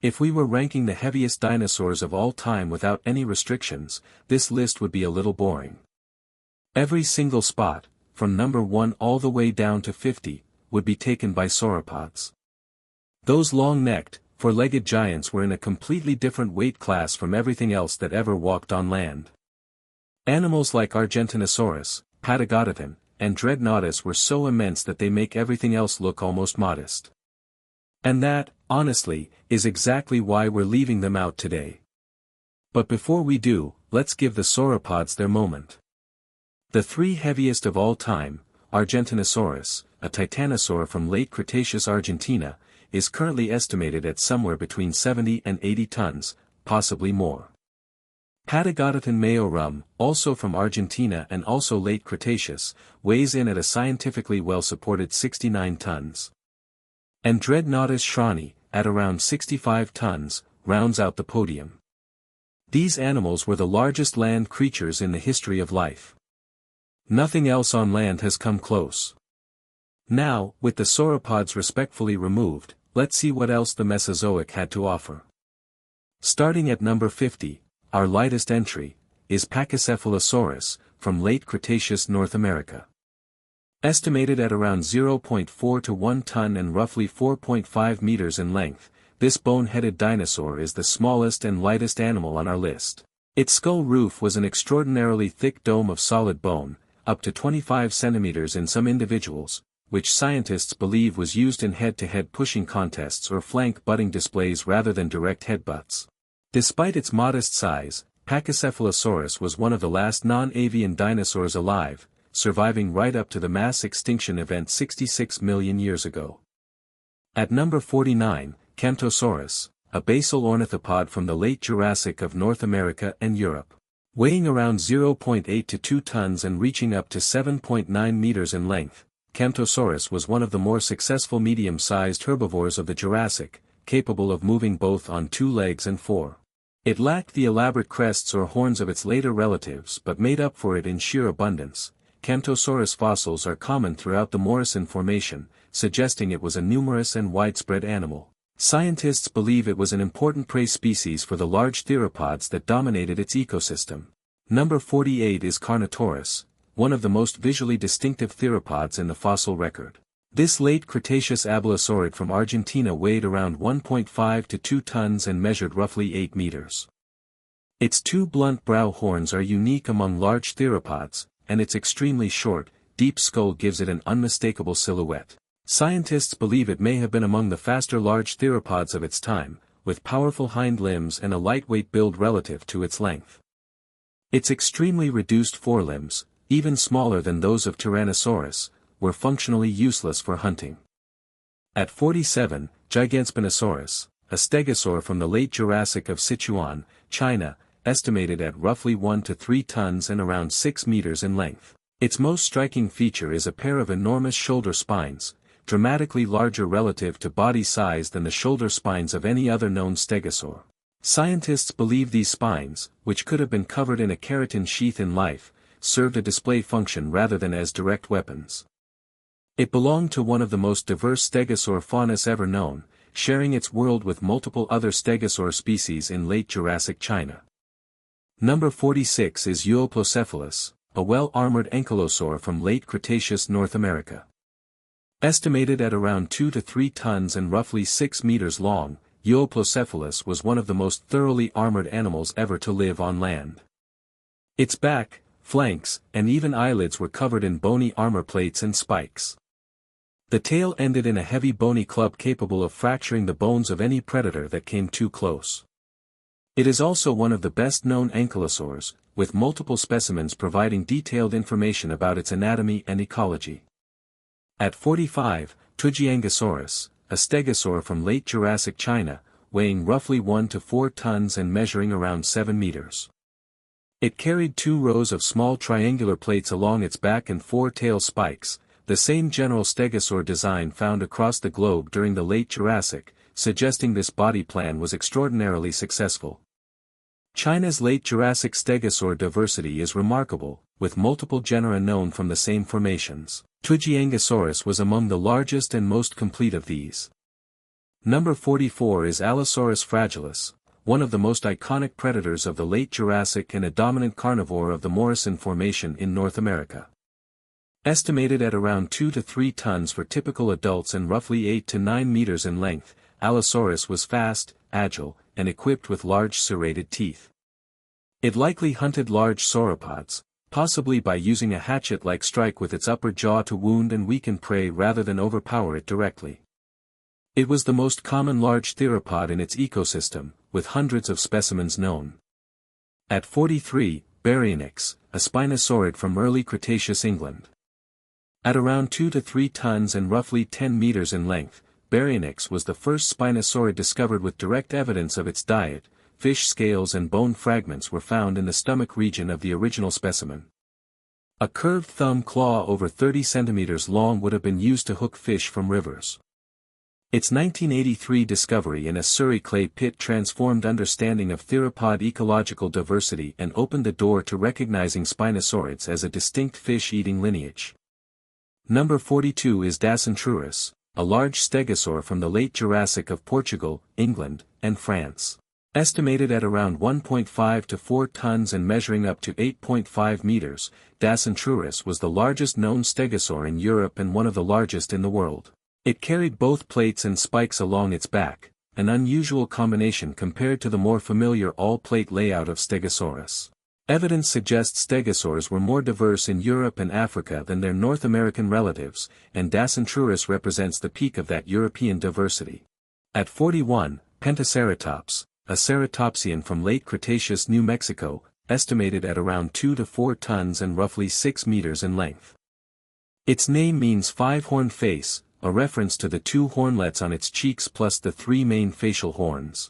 If we were ranking the heaviest dinosaurs of all time without any restrictions, this list would be a little boring. Every single spot, from number 1 all the way down to 50, would be taken by sauropods. Those long-necked, four-legged giants were in a completely different weight class from everything else that ever walked on land. Animals like Argentinosaurus, Patagodon, and Dreadnoughtus were so immense that they make everything else look almost modest. And that, honestly, is exactly why we're leaving them out today. But before we do, let's give the sauropods their moment. The 3 heaviest of all time, Argentinosaurus, a titanosaur from late Cretaceous Argentina, is currently estimated at somewhere between 70 and 80 tons, possibly more. Patagodon majorum, also from Argentina and also late Cretaceous, weighs in at a scientifically well-supported 69 tons. And Dreadnoughtus shrani, at around 65 tons, rounds out the podium. These animals were the largest land creatures in the history of life. Nothing else on land has come close. Now, with the sauropods respectfully removed, let's see what else the Mesozoic had to offer. Starting at number 50, our lightest entry, is Pachycephalosaurus, from late Cretaceous North America. Estimated at around 0.4 to 1 ton and roughly 4.5 meters in length, this bone-headed dinosaur is the smallest and lightest animal on our list. Its skull roof was an extraordinarily thick dome of solid bone, up to 25 centimeters in some individuals, which scientists believe was used in head-to-head pushing contests or flank butting displays rather than direct headbutts. Despite its modest size, Pachycephalosaurus was one of the last non-avian dinosaurs alive, surviving right up to the mass extinction event 66 million years ago. At number 49, Camptosaurus, a basal ornithopod from the late Jurassic of North America and Europe. Weighing around 0.8 to 2 tons and reaching up to 7.9 meters in length, Camptosaurus was one of the more successful medium-sized herbivores of the Jurassic, capable of moving both on 2 legs and 4. It lacked the elaborate crests or horns of its later relatives but made up for it in sheer abundance. Camptosaurus fossils are common throughout the Morrison Formation, suggesting it was a numerous and widespread animal. Scientists believe it was an important prey species for the large theropods that dominated its ecosystem. Number 48 is Carnotaurus, one of the most visually distinctive theropods in the fossil record. This late Cretaceous abelisaurid from Argentina weighed around 1.5 to 2 tons and measured roughly 8 meters. Its 2 blunt brow horns are unique among large theropods, and its extremely short, deep skull gives it an unmistakable silhouette. Scientists believe it may have been among the faster large theropods of its time, with powerful hind limbs and a lightweight build relative to its length. Its extremely reduced forelimbs, even smaller than those of Tyrannosaurus, were functionally useless for hunting. At 47, Gigantspinosaurus, a stegosaur from the late Jurassic of Sichuan, China, estimated at roughly 1 to 3 tons and around 6 meters in length. Its most striking feature is a pair of enormous shoulder spines, dramatically larger relative to body size than the shoulder spines of any other known stegosaur. Scientists believe these spines, which could have been covered in a keratin sheath in life, served a display function rather than as direct weapons. It belonged to one of the most diverse stegosaur faunas ever known, sharing its world with multiple other stegosaur species in late Jurassic China. Number 46 is Euoplocephalus, a well-armored ankylosaur from late Cretaceous North America. Estimated at around 2 to 3 tons and roughly 6 meters long, Euoplocephalus was one of the most thoroughly armored animals ever to live on land. Its back, flanks, and even eyelids were covered in bony armor plates and spikes. The tail ended in a heavy bony club capable of fracturing the bones of any predator that came too close. It is also one of the best-known ankylosaurs, with multiple specimens providing detailed information about its anatomy and ecology. At 45, Tujiangosaurus, a stegosaur from late Jurassic China, weighing roughly 1 to 4 tons and measuring around 7 meters. It carried 2 rows of small triangular plates along its back and 4 tail spikes, the same general stegosaur design found across the globe during the late Jurassic, suggesting this body plan was extraordinarily successful. China's late Jurassic stegosaur diversity is remarkable, with multiple genera known from the same formations. Tujiangosaurus was among the largest and most complete of these. Number 44 is Allosaurus fragilis, one of the most iconic predators of the late Jurassic and a dominant carnivore of the Morrison Formation in North America. Estimated at around 2 to 3 tons for typical adults and roughly 8 to 9 meters in length, Allosaurus was fast, agile, and equipped with large serrated teeth. It likely hunted large sauropods, possibly by using a hatchet-like strike with its upper jaw to wound and weaken prey rather than overpower it directly. It was the most common large theropod in its ecosystem, with hundreds of specimens known. At 43, Baryonyx, a spinosaurid from early Cretaceous England. At around 2 to 3 tons and roughly 10 meters in length, Baryonyx was the first spinosaurid discovered with direct evidence of its diet. Fish scales and bone fragments were found in the stomach region of the original specimen. A curved thumb claw over 30 centimeters long would have been used to hook fish from rivers. Its 1983 discovery in a Surrey clay pit transformed understanding of theropod ecological diversity and opened the door to recognizing spinosaurids as a distinct fish-eating lineage. Number 42 is Dacentrurus, a large stegosaur from the late Jurassic of Portugal, England, and France. Estimated at around 1.5 to 4 tons and measuring up to 8.5 meters, Dacentrurus was the largest known stegosaur in Europe and one of the largest in the world. It carried both plates and spikes along its back, an unusual combination compared to the more familiar all-plate layout of Stegosaurus. Evidence suggests stegosaurs were more diverse in Europe and Africa than their North American relatives, and Dacentrurus represents the peak of that European diversity. At 41, Pentaceratops, a ceratopsian from late Cretaceous New Mexico, estimated at around 2 to 4 tons and roughly 6 meters in length. Its name means five-horned face, a reference to the 2 hornlets on its cheeks plus the 3 main facial horns.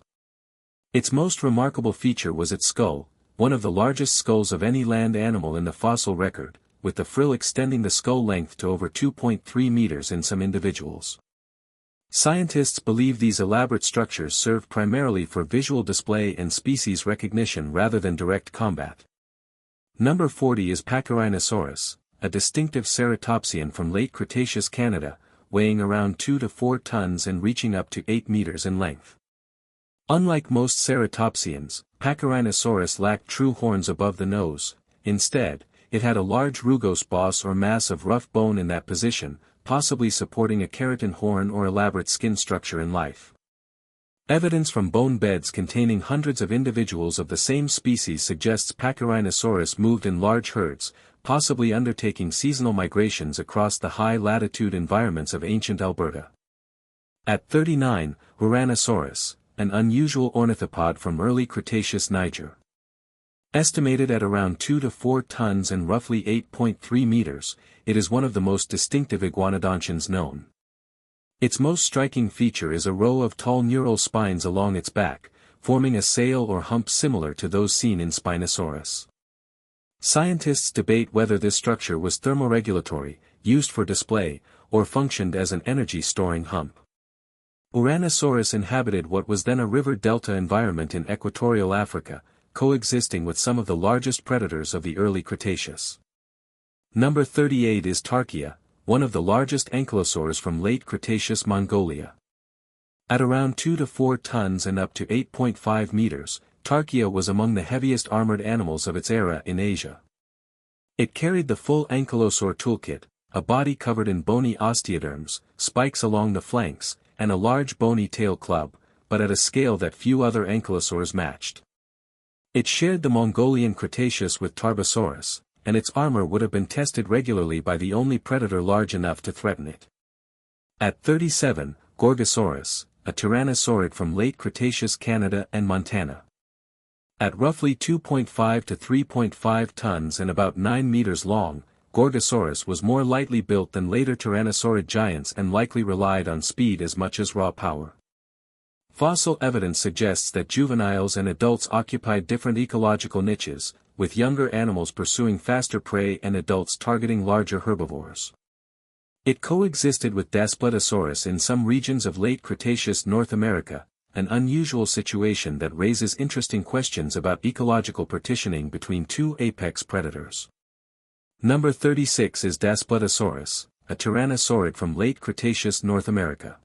Its most remarkable feature was its skull, one of the largest skulls of any land animal in the fossil record, with the frill extending the skull length to over 2.3 meters in some individuals. Scientists believe these elaborate structures serve primarily for visual display and species recognition rather than direct combat. Number 40 is Pachyrhinosaurus, a distinctive ceratopsian from late Cretaceous Canada, weighing around 2 to 4 tons and reaching up to 8 meters in length. Unlike most ceratopsians, Pachyrhinosaurus lacked true horns above the nose. Instead, it had a large rugose boss or mass of rough bone in that position, possibly supporting a keratin horn or elaborate skin structure in life. Evidence from bone beds containing hundreds of individuals of the same species suggests Pachyrhinosaurus moved in large herds, possibly undertaking seasonal migrations across the high-latitude environments of ancient Alberta. At 39, Tyrannosaurus, an unusual ornithopod from early Cretaceous Niger. Estimated at around 2 to 4 tons and roughly 8.3 meters, it is one of the most distinctive iguanodontians known. Its most striking feature is a row of tall neural spines along its back, forming a sail or hump similar to those seen in Spinosaurus. Scientists debate whether this structure was thermoregulatory, used for display, or functioned as an energy-storing hump. Tyrannosaurus inhabited what was then a river delta environment in equatorial Africa, coexisting with some of the largest predators of the early Cretaceous. Number 38 is Tarchia, one of the largest ankylosaurs from late Cretaceous Mongolia. At around 2 to 4 tons and up to 8.5 meters, Tarchia was among the heaviest armored animals of its era in Asia. It carried the full ankylosaur toolkit, a body covered in bony osteoderms, spikes along the flanks, and a large bony tail club, but at a scale that few other ankylosaurs matched. It shared the Mongolian Cretaceous with Tarbosaurus, and its armor would have been tested regularly by the only predator large enough to threaten it. At 37, Gorgosaurus, a tyrannosaurid from late Cretaceous Canada and Montana. At roughly 2.5 to 3.5 tons and about 9 meters long, Gorgosaurus was more lightly built than later tyrannosaurid giants and likely relied on speed as much as raw power. Fossil evidence suggests that juveniles and adults occupied different ecological niches, with younger animals pursuing faster prey and adults targeting larger herbivores. It coexisted with Daspletosaurus in some regions of late Cretaceous North America, an unusual situation that raises interesting questions about ecological partitioning between two apex predators. Number 36 is Daspletosaurus, a tyrannosaurid from late Cretaceous North America.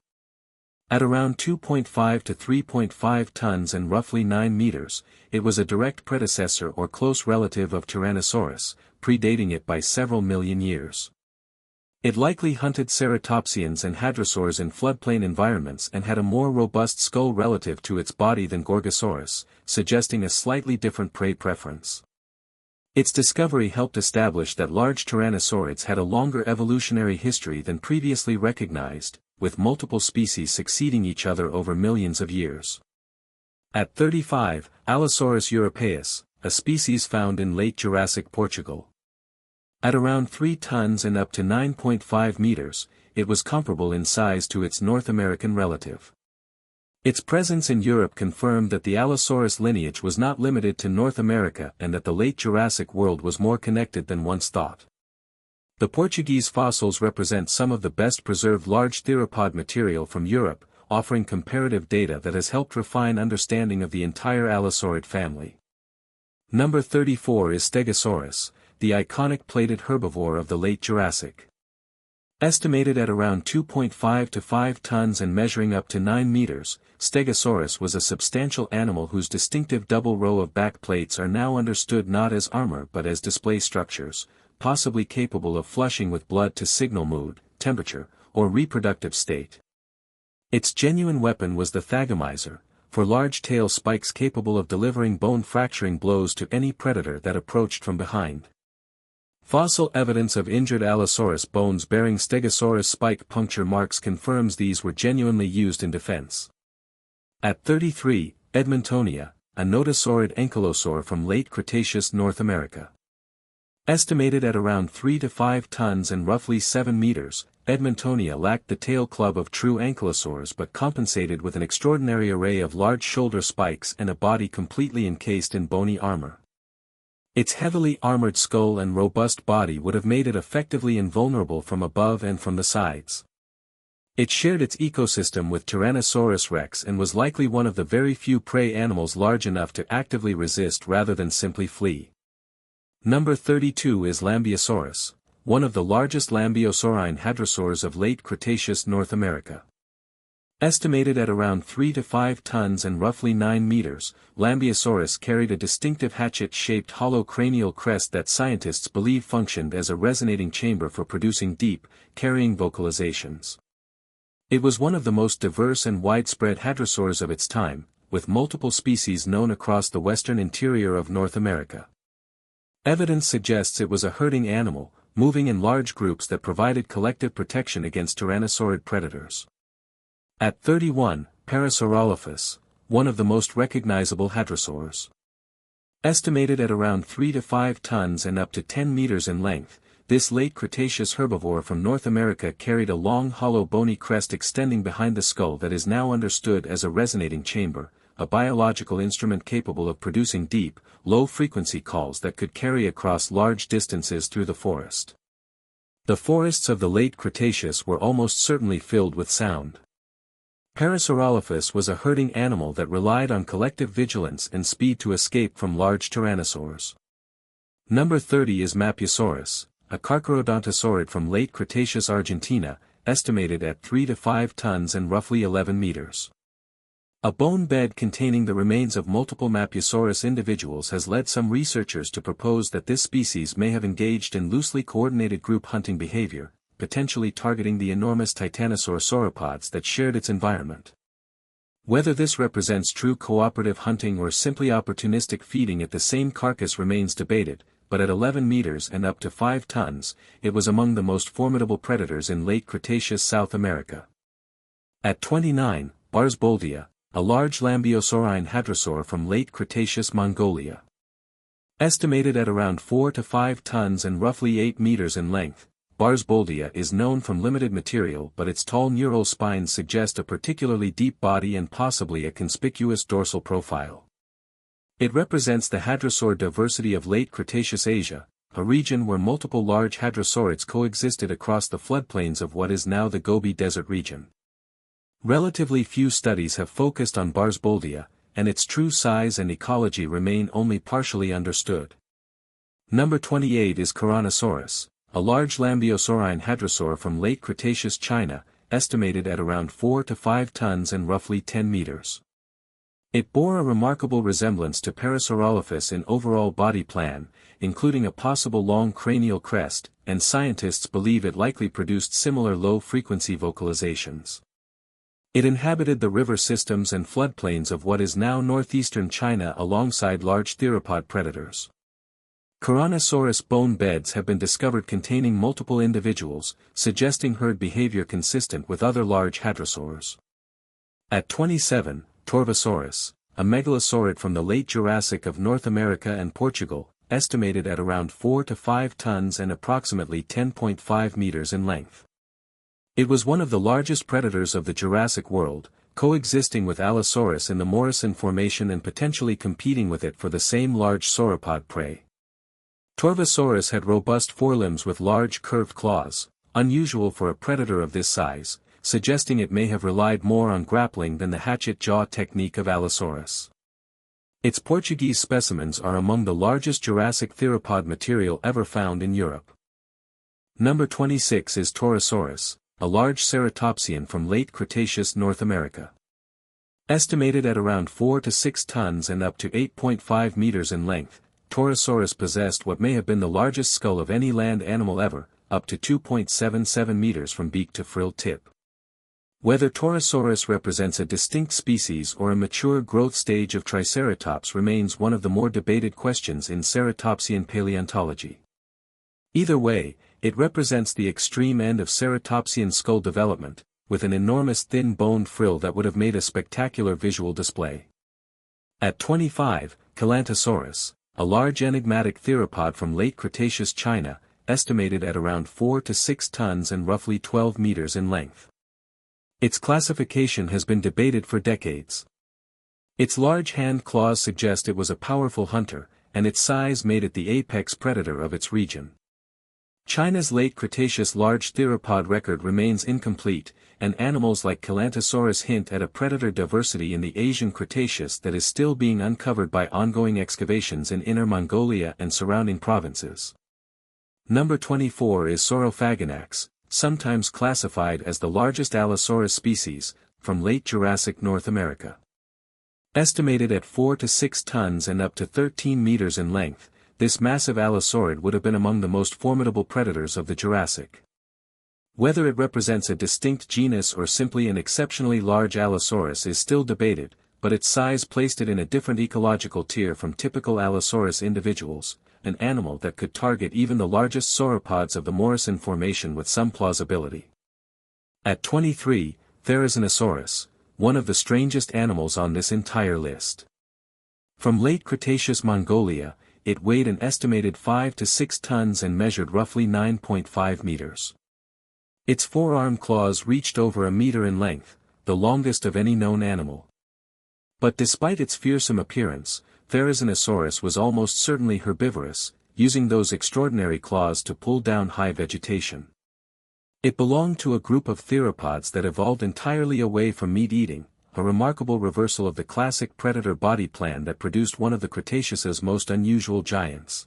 At around 2.5 to 3.5 tons and roughly 9 meters, it was a direct predecessor or close relative of Tyrannosaurus, predating it by several million years. It likely hunted ceratopsians and hadrosaurs in floodplain environments and had a more robust skull relative to its body than Gorgosaurus, suggesting a slightly different prey preference. Its discovery helped establish that large tyrannosaurids had a longer evolutionary history than previously recognized, with multiple species succeeding each other over millions of years. At 35, Allosaurus europaeus, a species found in late Jurassic Portugal. At around 3 tons and up to 9.5 meters, it was comparable in size to its North American relative. Its presence in Europe confirmed that the Allosaurus lineage was not limited to North America and that the late Jurassic world was more connected than once thought. The Portuguese fossils represent some of the best preserved large theropod material from Europe, offering comparative data that has helped refine understanding of the entire Allosaurid family. Number 34 is Stegosaurus, the iconic plated herbivore of the late Jurassic. Estimated at around 2.5 to 5 tons and measuring up to 9 meters, Stegosaurus was a substantial animal whose distinctive double row of back plates are now understood not as armor but as display structures, possibly capable of flushing with blood to signal mood, temperature, or reproductive state. Its genuine weapon was the thagomizer, for large tail spikes capable of delivering bone-fracturing blows to any predator that approached from behind. Fossil evidence of injured Allosaurus bones bearing Stegosaurus spike puncture marks confirms these were genuinely used in defense. At 33, Edmontonia, a notosaurid ankylosaur from late Cretaceous North America. Estimated at around 3 to 5 tons and roughly 7 meters, Edmontonia lacked the tail club of true ankylosaurs but compensated with an extraordinary array of large shoulder spikes and a body completely encased in bony armor. Its heavily armored skull and robust body would have made it effectively invulnerable from above and from the sides. It shared its ecosystem with Tyrannosaurus rex and was likely one of the very few prey animals large enough to actively resist rather than simply flee. Number 32 is Lambeosaurus, one of the largest Lambeosaurine hadrosaurs of late Cretaceous North America. Estimated at around 3 to 5 tons and roughly 9 meters, Lambeosaurus carried a distinctive hatchet-shaped hollow cranial crest that scientists believe functioned as a resonating chamber for producing deep, carrying vocalizations. It was one of the most diverse and widespread hadrosaurs of its time, with multiple species known across the western interior of North America. Evidence suggests it was a herding animal, moving in large groups that provided collective protection against tyrannosaurid predators. At 31, Parasaurolophus, one of the most recognizable hadrosaurs. Estimated at around 3 to 5 tons and up to 10 meters in length, this late Cretaceous herbivore from North America carried a long hollow bony crest extending behind the skull that is now understood as a resonating chamber, a biological instrument capable of producing deep, low-frequency calls that could carry across large distances through the forest. The forests of the late Cretaceous were almost certainly filled with sound. Parasaurolophus was a herding animal that relied on collective vigilance and speed to escape from large tyrannosaurs. Number 30 is Mapiosaurus, a carcharodontosaurid from late Cretaceous Argentina, estimated at 3 to 5 tons and roughly 11 meters. A bone bed containing the remains of multiple Mapiosaurus individuals has led some researchers to propose that this species may have engaged in loosely coordinated group hunting behavior, potentially targeting the enormous Titanosaur sauropods that shared its environment. Whether this represents true cooperative hunting or simply opportunistic feeding at the same carcass remains debated, but at 11 meters and up to 5 tons, it was among the most formidable predators in late Cretaceous South America. At 29, Barsboldia, a large Lambeosaurine hadrosaur from late Cretaceous Mongolia. Estimated at around 4 to 5 tons and roughly 8 meters in length, Barsboldia is known from limited material but its tall neural spines suggest a particularly deep body and possibly a conspicuous dorsal profile. It represents the hadrosaur diversity of late Cretaceous Asia, a region where multiple large hadrosaurids coexisted across the floodplains of what is now the Gobi Desert region. Relatively few studies have focused on Barsboldia, and its true size and ecology remain only partially understood. Number 28 is Tyrannosaurus, a large Lambeosaurine hadrosaur from late Cretaceous China, estimated at around 4 to 5 tons and roughly 10 meters. It bore a remarkable resemblance to Parasaurolophus in overall body plan, including a possible long cranial crest, and scientists believe it likely produced similar low-frequency vocalizations. It inhabited the river systems and floodplains of what is now northeastern China alongside large theropod predators. Tyrannosaurus bone beds have been discovered containing multiple individuals, suggesting herd behavior consistent with other large hadrosaurs. At 27, Torvosaurus, a megalosaurid from the late Jurassic of North America and Portugal, estimated at around 4 to 5 tons and approximately 10.5 meters in length. It was one of the largest predators of the Jurassic world, coexisting with Allosaurus in the Morrison Formation and potentially competing with it for the same large sauropod prey. Torvosaurus had robust forelimbs with large curved claws, unusual for a predator of this size, suggesting it may have relied more on grappling than the hatchet jaw technique of Allosaurus. Its Portuguese specimens are among the largest Jurassic theropod material ever found in Europe. Number 26 is Torosaurus, a large ceratopsian from late Cretaceous North America. Estimated at around 4 to 6 tons and up to 8.5 meters in length, Torosaurus possessed what may have been the largest skull of any land animal ever, up to 2.77 meters from beak to frill tip. Whether Torosaurus represents a distinct species or a mature growth stage of Triceratops remains one of the more debated questions in ceratopsian paleontology. Either way, it represents the extreme end of ceratopsian skull development, with an enormous thin-boned frill that would have made a spectacular visual display. At 25, Calantosaurus, a large enigmatic theropod from late Cretaceous China, estimated at around 4 to 6 tons and roughly 12 meters in length. Its classification has been debated for decades. Its large hand claws suggest it was a powerful hunter, and its size made it the apex predator of its region. China's late Cretaceous large theropod record remains incomplete, and animals like Calantosaurus hint at a predator diversity in the Asian Cretaceous that is still being uncovered by ongoing excavations in Inner Mongolia and surrounding provinces. Number 24 is Saurophaganax, sometimes classified as the largest Allosaurus species, from late Jurassic North America. Estimated at 4 to 6 tons and up to 13 meters in length, this massive allosaurid would have been among the most formidable predators of the Jurassic. Whether it represents a distinct genus or simply an exceptionally large Allosaurus is still debated, but its size placed it in a different ecological tier from typical Allosaurus individuals, an animal that could target even the largest sauropods of the Morrison Formation with some plausibility. At 23, Therizinosaurus, one of the strangest animals on this entire list. From late Cretaceous Mongolia, it weighed an estimated 5 to 6 tons and measured roughly 9.5 meters. Its forearm claws reached over a meter in length, the longest of any known animal. But despite its fearsome appearance, Therizinosaurus was almost certainly herbivorous, using those extraordinary claws to pull down high vegetation. It belonged to a group of theropods that evolved entirely away from meat eating, a remarkable reversal of the classic predator body plan that produced one of the Cretaceous's most unusual giants.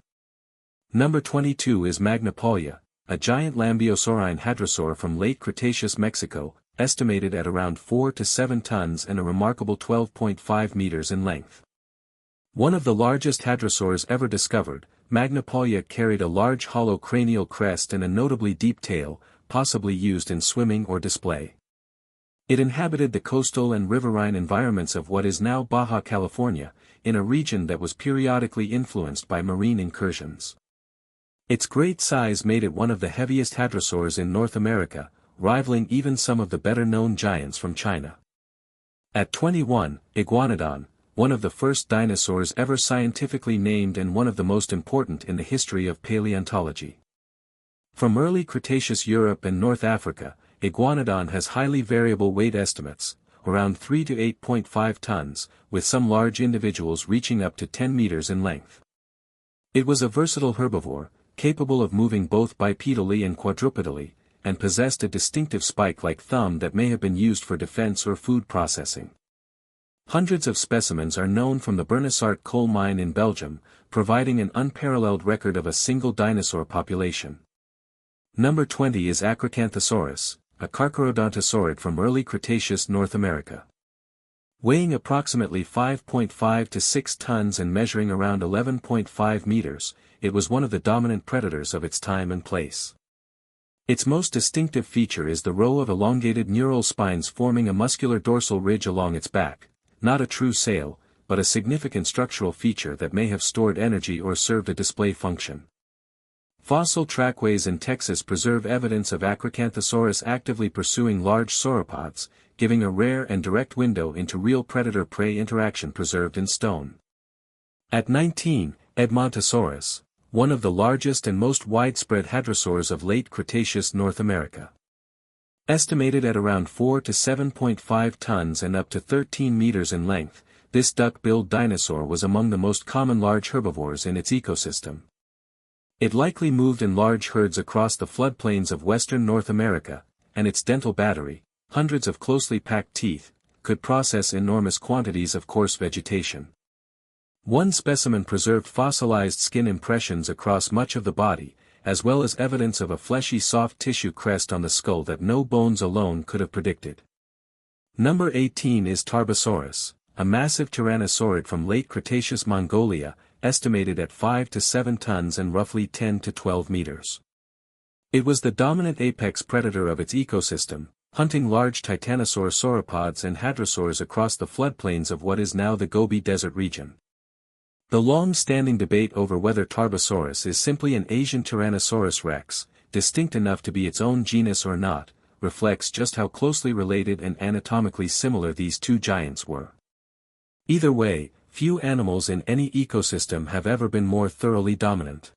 Number 22 is Magnapolia, a giant Lambiosaurine hadrosaur from late Cretaceous Mexico, estimated at around 4 to 7 tons and a remarkable 12.5 meters in length. One of the largest hadrosaurs ever discovered, Magnapolia carried a large hollow cranial crest and a notably deep tail, possibly used in swimming or display. It inhabited the coastal and riverine environments of what is now Baja California, in a region that was periodically influenced by marine incursions. Its great size made it one of the heaviest hadrosaurs in North America, rivaling even some of the better-known giants from China. At 21, Iguanodon, one of the first dinosaurs ever scientifically named and one of the most important in the history of paleontology. From early Cretaceous Europe and North Africa, Iguanodon has highly variable weight estimates, around 3 to 8.5 tons, with some large individuals reaching up to 10 meters in length. It was a versatile herbivore, capable of moving both bipedally and quadrupedally, and possessed a distinctive spike-like thumb that may have been used for defense or food processing. Hundreds of specimens are known from the Bernissart coal mine in Belgium, providing an unparalleled record of a single dinosaur population. Number 20 is Acrocanthosaurus, a carcharodontosaurid from early Cretaceous North America. Weighing approximately 5.5 to 6 tons and measuring around 11.5 meters, it was one of the dominant predators of its time and place. Its most distinctive feature is the row of elongated neural spines forming a muscular dorsal ridge along its back, not a true sail, but a significant structural feature that may have stored energy or served a display function. Fossil trackways in Texas preserve evidence of Acrocanthosaurus actively pursuing large sauropods, giving a rare and direct window into real predator-prey interaction preserved in stone. At 19, Edmontosaurus, one of the largest and most widespread hadrosaurs of late Cretaceous North America. Estimated at around 4 to 7.5 tons and up to 13 meters in length, this duck-billed dinosaur was among the most common large herbivores in its ecosystem. It likely moved in large herds across the floodplains of western North America, and its dental battery, hundreds of closely packed teeth, could process enormous quantities of coarse vegetation. One specimen preserved fossilized skin impressions across much of the body, as well as evidence of a fleshy soft tissue crest on the skull that no bones alone could have predicted. Number 18 is Tarbosaurus, a massive tyrannosaurid from late Cretaceous Mongolia, estimated at 5 to 7 tons and roughly 10 to 12 meters. It was the dominant apex predator of its ecosystem, hunting large titanosaur sauropods and hadrosaurs across the floodplains of what is now the Gobi Desert region. The long-standing debate over whether Tarbosaurus is simply an Asian Tyrannosaurus rex, distinct enough to be its own genus or not, reflects just how closely related and anatomically similar these two giants were. Either way, few animals in any ecosystem have ever been more thoroughly dominant.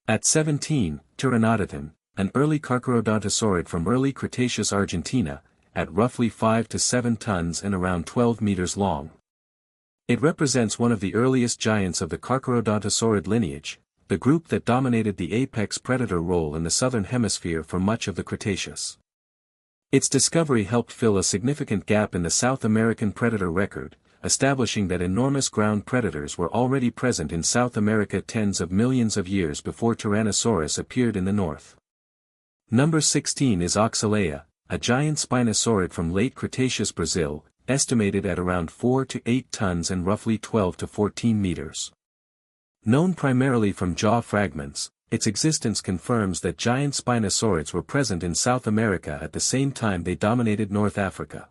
At 17, Pteranodon, an early carcharodontosaurid from early Cretaceous Argentina, at roughly 5 to 7 tons and around 12 meters long. It represents one of the earliest giants of the carcharodontosaurid lineage, the group that dominated the apex predator role in the southern hemisphere for much of the Cretaceous. Its discovery helped fill a significant gap in the South American predator record, establishing that enormous ground predators were already present in South America tens of millions of years before Tyrannosaurus appeared in the north. Number 16 is Oxalea, a giant spinosaurid from late Cretaceous Brazil, estimated at around 4 to 8 tons and roughly 12 to 14 meters. Known primarily from jaw fragments, its existence confirms that giant spinosaurids were present in South America at the same time they dominated North Africa.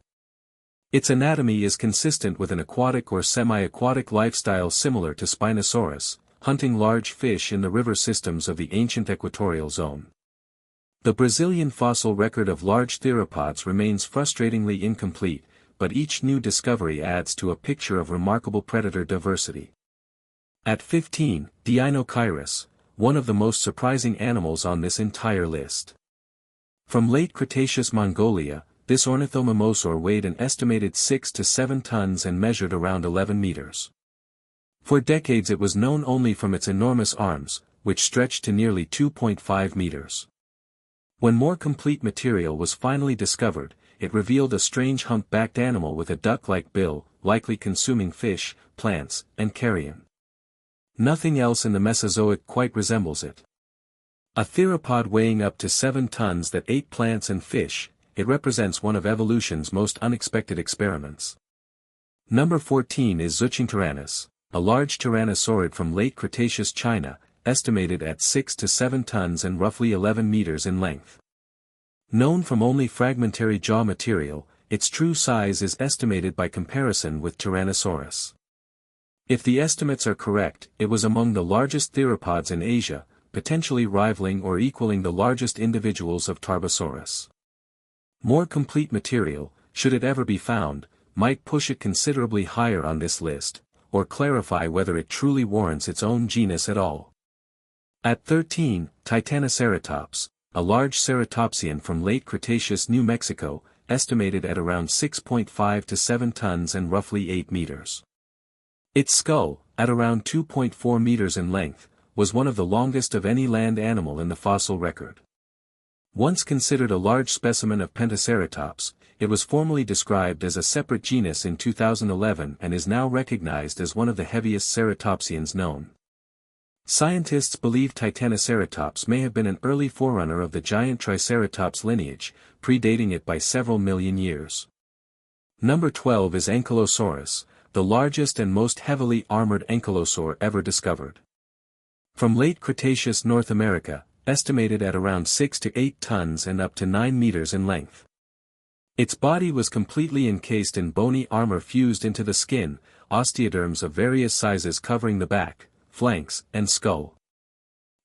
Its anatomy is consistent with an aquatic or semi-aquatic lifestyle similar to Spinosaurus, hunting large fish in the river systems of the ancient equatorial zone. The Brazilian fossil record of large theropods remains frustratingly incomplete, but each new discovery adds to a picture of remarkable predator diversity. At 15, Deinocheirus, one of the most surprising animals on this entire list. From late Cretaceous Mongolia, this ornithomimosaur weighed an estimated 6 to 7 tons and measured around 11 meters. For decades it was known only from its enormous arms, which stretched to nearly 2.5 meters. When more complete material was finally discovered, it revealed a strange hump-backed animal with a duck-like bill, likely consuming fish, plants, and carrion. Nothing else in the Mesozoic quite resembles it. A theropod weighing up to 7 tons that ate plants and fish, it represents one of evolution's most unexpected experiments. Number 14 is Zuchingtyrannus, a large tyrannosaurid from late Cretaceous China, estimated at 6 to 7 tons and roughly 11 meters in length. Known from only fragmentary jaw material, its true size is estimated by comparison with Tyrannosaurus. If the estimates are correct, it was among the largest theropods in Asia, potentially rivaling or equaling the largest individuals of Tarbosaurus. More complete material, should it ever be found, might push it considerably higher on this list, or clarify whether it truly warrants its own genus at all. At 13, Titanoceratops, a large ceratopsian from late Cretaceous New Mexico, estimated at around 6.5 to 7 tons and roughly 8 meters. Its skull, at around 2.4 meters in length, was one of the longest of any land animal in the fossil record. Once considered a large specimen of Pentaceratops, it was formally described as a separate genus in 2011 and is now recognized as one of the heaviest ceratopsians known. Scientists believe Titanoceratops may have been an early forerunner of the giant Triceratops lineage, predating it by several million years. Number 12 is Ankylosaurus, the largest and most heavily armored ankylosaur ever discovered. From late Cretaceous North America, estimated at around 6 to 8 tons and up to 9 meters in length. Its body was completely encased in bony armor fused into the skin, osteoderms of various sizes covering the back, flanks, and skull.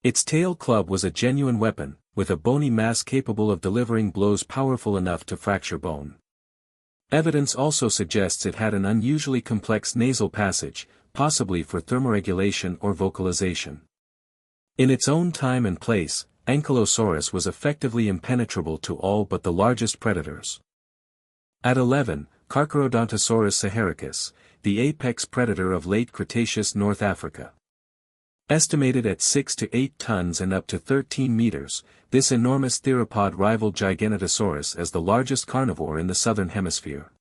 Its tail club was a genuine weapon, with a bony mass capable of delivering blows powerful enough to fracture bone. Evidence also suggests it had an unusually complex nasal passage, possibly for thermoregulation or vocalization. In its own time and place, Ankylosaurus was effectively impenetrable to all but the largest predators. At 11, Carcharodontosaurus saharicus, the apex predator of late Cretaceous North Africa. Estimated at 6 to 8 tons and up to 13 meters, this enormous theropod rivaled Giganotosaurus as the largest carnivore in the southern hemisphere.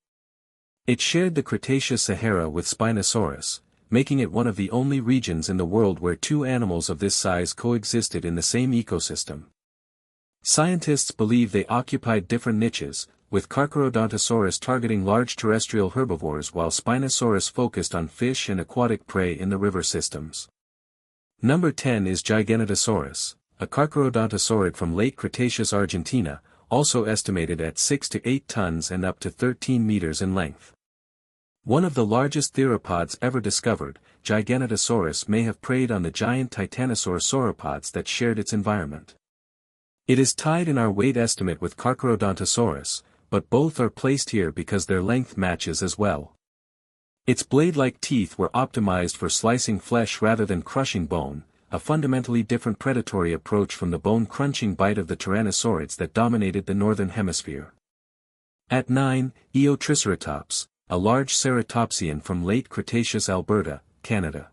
It shared the Cretaceous Sahara with Spinosaurus, making it one of the only regions in the world where two animals of this size coexisted in the same ecosystem. Scientists believe they occupied different niches, with Carcharodontosaurus targeting large terrestrial herbivores while Spinosaurus focused on fish and aquatic prey in the river systems. Number 10 is Giganotosaurus, a Carcharodontosaurid from late Cretaceous Argentina, also estimated at 6 to 8 tons and up to 13 meters in length. One of the largest theropods ever discovered, Giganotosaurus may have preyed on the giant Tyrannosaur sauropods that shared its environment. It is tied in our weight estimate with Carcharodontosaurus, but both are placed here because their length matches as well. Its blade-like teeth were optimized for slicing flesh rather than crushing bone, a fundamentally different predatory approach from the bone-crunching bite of the tyrannosaurids that dominated the northern hemisphere. At 9, Triceratops, a large ceratopsian from late Cretaceous Alberta, Canada.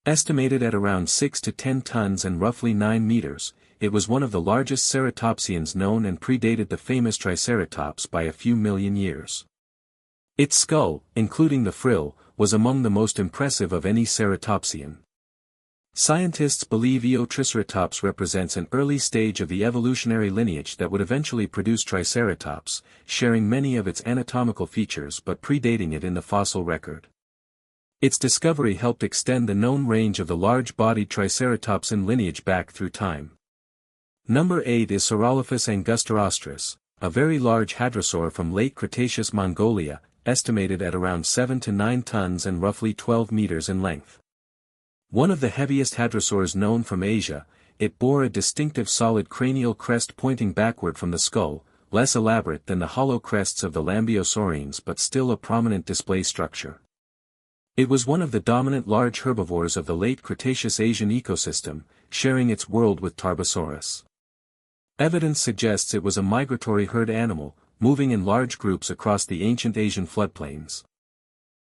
Estimated at around 6 to 10 tons and roughly 9 meters, it was one of the largest ceratopsians known and predated the famous Triceratops by a few million years. Its skull, including the frill, was among the most impressive of any ceratopsian. Scientists believe Triceratops represents an early stage of the evolutionary lineage that would eventually produce Triceratops, sharing many of its anatomical features but predating it in the fossil record. Its discovery helped extend the known range of the large-bodied Triceratopsan lineage back through time. Number 8 is Saurolophus angustirostris, a very large hadrosaur from late Cretaceous Mongolia, estimated at around 7 to 9 tons and roughly 12 meters in length. One of the heaviest hadrosaurs known from Asia, it bore a distinctive solid cranial crest pointing backward from the skull, less elaborate than the hollow crests of the Lambeosaurines but still a prominent display structure. It was one of the dominant large herbivores of the late Cretaceous Asian ecosystem, sharing its world with Tarbosaurus. Evidence suggests it was a migratory herd animal, moving in large groups across the ancient Asian floodplains.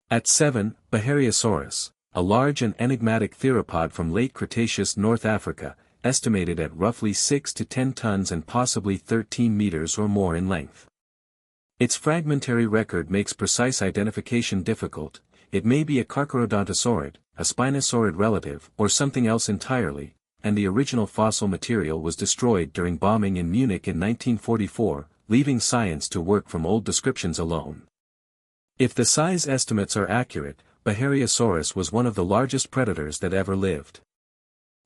At 7, Behariosaurus, a large and enigmatic theropod from late Cretaceous North Africa, estimated at roughly 6 to 10 tons and possibly 13 meters or more in length. Its fragmentary record makes precise identification difficult. It may be a Carcharodontosaurid, a Spinosaurid relative, or something else entirely, and the original fossil material was destroyed during bombing in Munich in 1944, leaving science to work from old descriptions alone. If the size estimates are accurate, Behariosaurus was one of the largest predators that ever lived.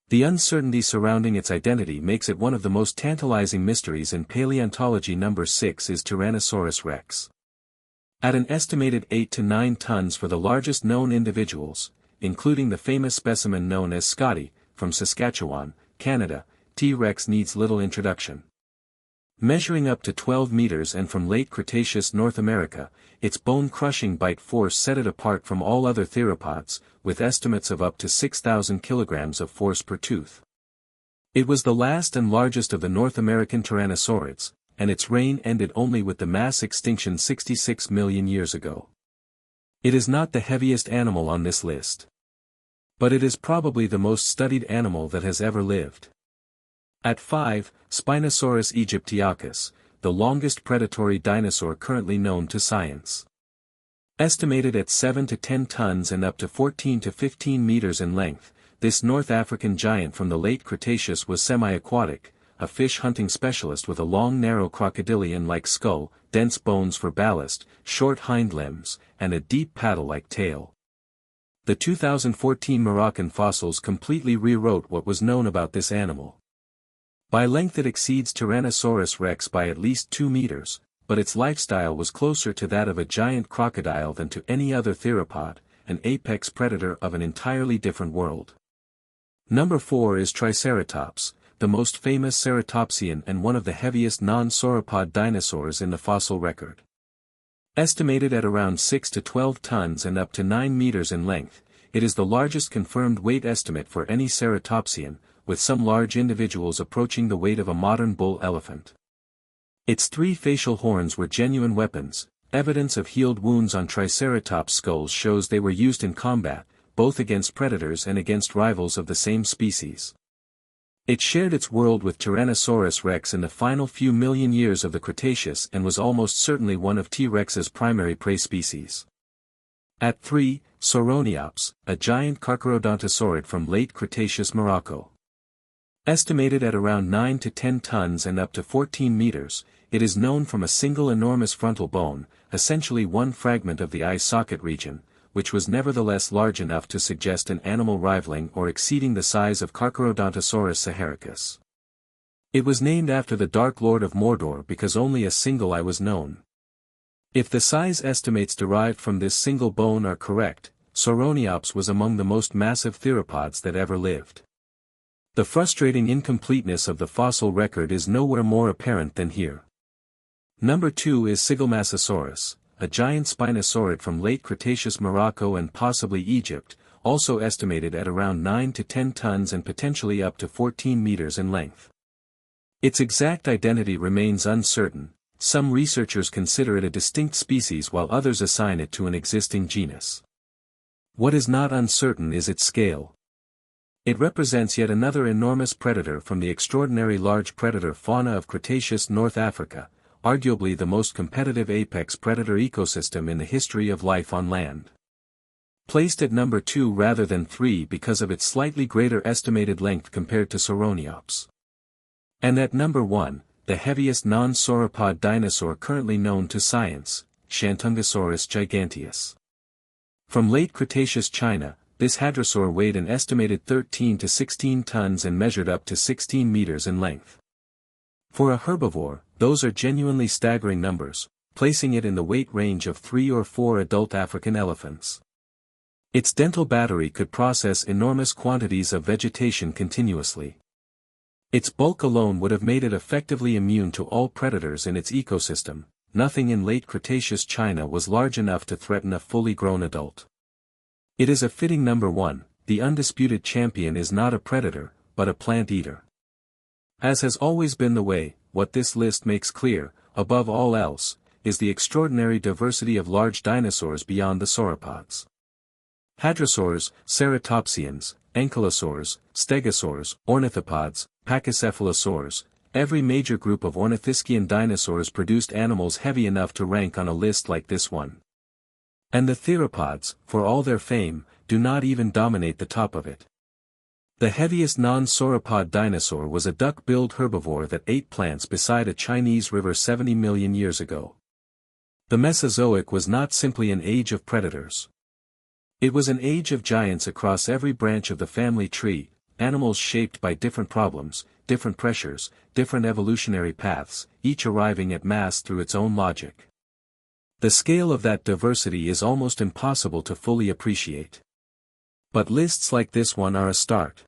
The uncertainty surrounding its identity makes it one of the most tantalizing mysteries in paleontology. Number 6 is Tyrannosaurus rex. At an estimated 8 to 9 tons for the largest known individuals, including the famous specimen known as Scotty, from Saskatchewan, Canada, T-Rex needs little introduction. Measuring up to 12 meters and from late Cretaceous North America, its bone-crushing bite force set it apart from all other theropods, with estimates of up to 6,000 kilograms of force per tooth. It was the last and largest of the North American tyrannosaurids, and its reign ended only with the mass extinction 66 million years ago. It is not the heaviest animal on this list. But it is probably the most studied animal that has ever lived. At 5, Spinosaurus aegyptiacus, the longest predatory dinosaur currently known to science. Estimated at 7 to 10 tons and up to 14 to 15 meters in length, this North African giant from the late Cretaceous was semi-aquatic, a fish-hunting specialist with a long narrow crocodilian-like skull, dense bones for ballast, short hind limbs, and a deep paddle-like tail. The 2014 Moroccan fossils completely rewrote what was known about this animal. By length it exceeds Tyrannosaurus rex by at least 2 meters, but its lifestyle was closer to that of a giant crocodile than to any other theropod, an apex predator of an entirely different world. Number 4 is Triceratops, the most famous ceratopsian and one of the heaviest non-sauropod dinosaurs in the fossil record. Estimated at around 6 to 12 tons and up to 9 meters in length, it is the largest confirmed weight estimate for any ceratopsian, with some large individuals approaching the weight of a modern bull elephant. Its 3 facial horns were genuine weapons. Evidence of healed wounds on Triceratops skulls shows they were used in combat, both against predators and against rivals of the same species. It shared its world with Tyrannosaurus rex in the final few million years of the Cretaceous and was almost certainly one of T. rex's primary prey species. At 3, Sauroniops, a giant carcharodontosaurid from late Cretaceous Morocco. Estimated at around 9 to 10 tons and up to 14 meters, it is known from a single enormous frontal bone, essentially one fragment of the eye socket region, which was nevertheless large enough to suggest an animal rivaling or exceeding the size of Carcharodontosaurus saharicus. It was named after the Dark Lord of Mordor because only a single eye was known. If the size estimates derived from this single bone are correct, Sauroniops was among the most massive theropods that ever lived. The frustrating incompleteness of the fossil record is nowhere more apparent than here. Number 2 is Sigelmassasaurus, a giant spinosaurid from late Cretaceous Morocco and possibly Egypt, also estimated at around 9 to 10 tons and potentially up to 14 meters in length. Its exact identity remains uncertain. Some researchers consider it a distinct species while others assign it to an existing genus. What is not uncertain is its scale. It represents yet another enormous predator from the extraordinary large predator fauna of Cretaceous North Africa, arguably the most competitive apex predator ecosystem in the history of life on land. Placed at number 2 rather than 3 because of its slightly greater estimated length compared to Sauroniops. And at number 1, the heaviest non-sauropod dinosaur currently known to science, Shantungosaurus giganteus. From late Cretaceous China, this hadrosaur weighed an estimated 13 to 16 tons and measured up to 16 meters in length. For a herbivore, those are genuinely staggering numbers, placing it in the weight range of 3 or 4 adult African elephants. Its dental battery could process enormous quantities of vegetation continuously. Its bulk alone would have made it effectively immune to all predators in its ecosystem. Nothing in late Cretaceous China was large enough to threaten a fully grown adult. It is a fitting number 1, the undisputed champion is not a predator, but a plant eater. As has always been the way, what this list makes clear, above all else, is the extraordinary diversity of large dinosaurs beyond the sauropods. Hadrosaurs, ceratopsians, ankylosaurs, stegosaurs, ornithopods, pachycephalosaurs, every major group of ornithischian dinosaurs produced animals heavy enough to rank on a list like this one. And the theropods, for all their fame, do not even dominate the top of it. The heaviest non-sauropod dinosaur was a duck-billed herbivore that ate plants beside a Chinese river 70 million years ago. The Mesozoic was not simply an age of predators. It was an age of giants across every branch of the family tree, animals shaped by different problems, different pressures, different evolutionary paths, each arriving at mass through its own logic. The scale of that diversity is almost impossible to fully appreciate. But lists like this one are a start.